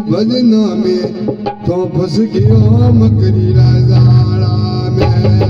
भजना में तो फंस गयो मकरी राजाड़ा में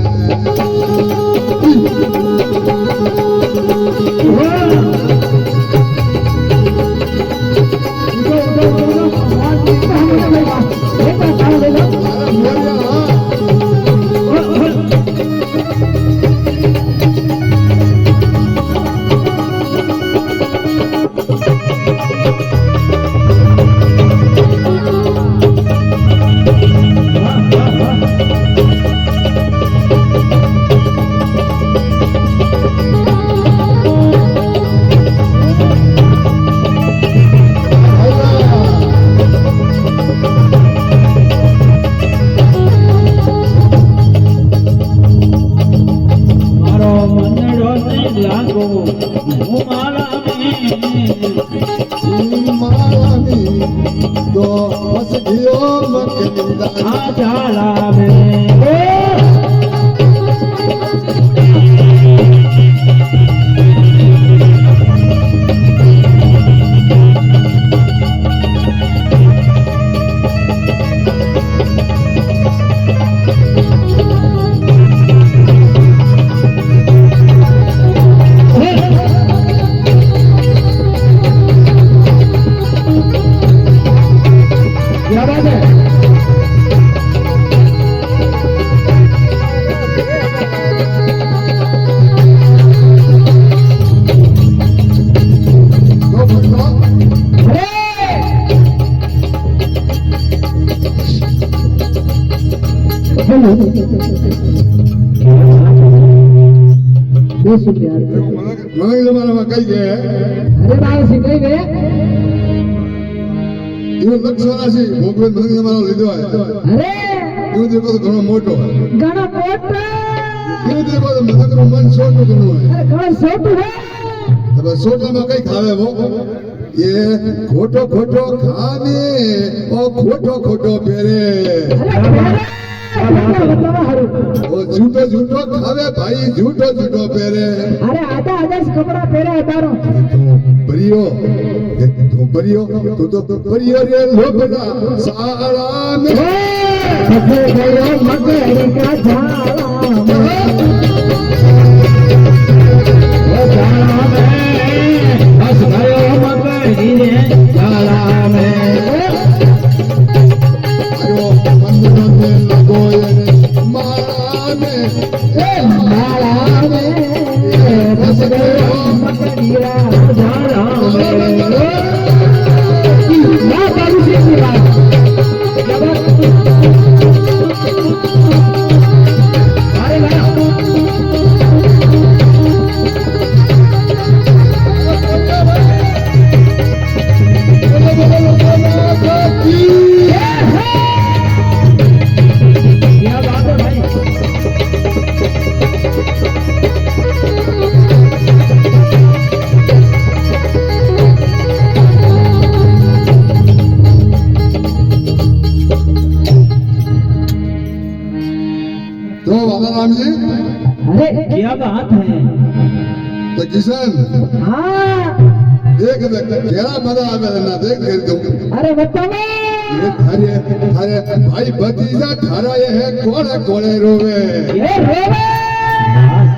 મને જમાનામાં કઈ ગયા અરે બાળસી કઈ ગયા એવો લક્ષણા છે ભોગવત મને જમાનો લીધો અરે એવો દેખો તો ઘણો મોટો ઘણો મોટો એવો દેખો તો મનકરું મન છોટું ઘણું અરે ઘણો છોટું હે હવે છોટામાં કઈ ખાવે ભો એ ખોટો ખોટો ખાને ઓ ખોટો ખોટો પહેરે ઓ झूठो झूठो खावे भाई झूठो झूठो પહેરે અરે આધા આધા કપડા પહેરે તારો બરિયો તું તો બરિયો રે લોભના સાળા મે સફે ગયો મગર કા ઝાલા મે ઓ ઝાલા મે બસ ગયો મગર રે ઝાલા મે આયો મંદિર મે લગો માળા મે એ માળા મે બસ ગયો મગર રા ઝાલા મે ના બાબુ શીખી વાત अरे क्या बात है तो किशन हाँ देख क्या मजा आवे ना देख कर तुम अरे बताओ ये थारे भाई भतीजा थारा ये है कोड़े कोड़े रोवे ये रोवे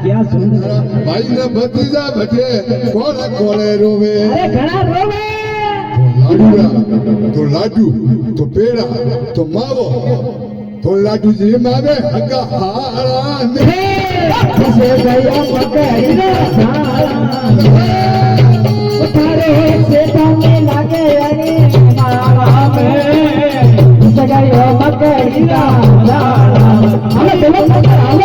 क्या सुन भाई ने भतीजा बैठे कोड़े कोड़े रोवे अरे घड़ा रोवे तो लाडू तो पेड़ा तो मावो तो लाडू जी मावे हगा हारा ने से गया मकई रा झाला थारे से ताने लागे अरे माला में सगायो मकई रा झाला अरे चलो चलो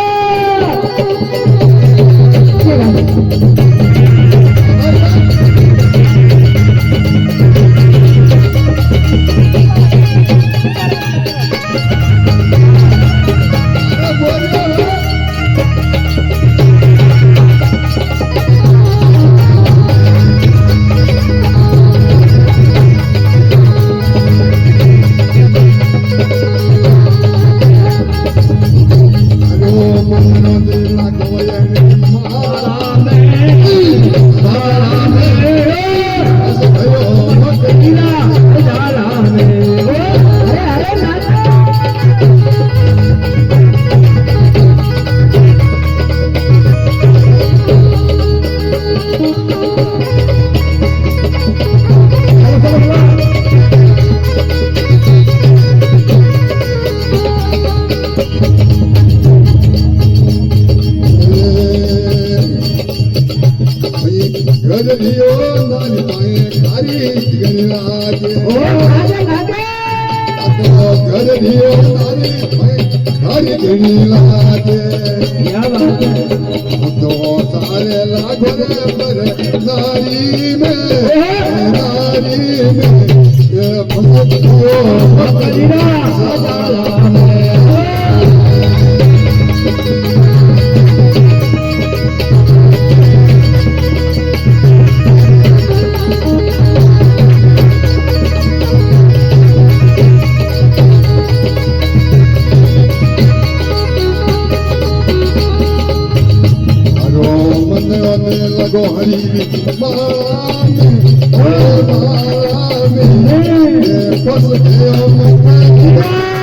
लागे क्या बात है तो सारे लागो रे पर नारी में ये फसो करीना सदा में लगो हरी माला में ये फस गया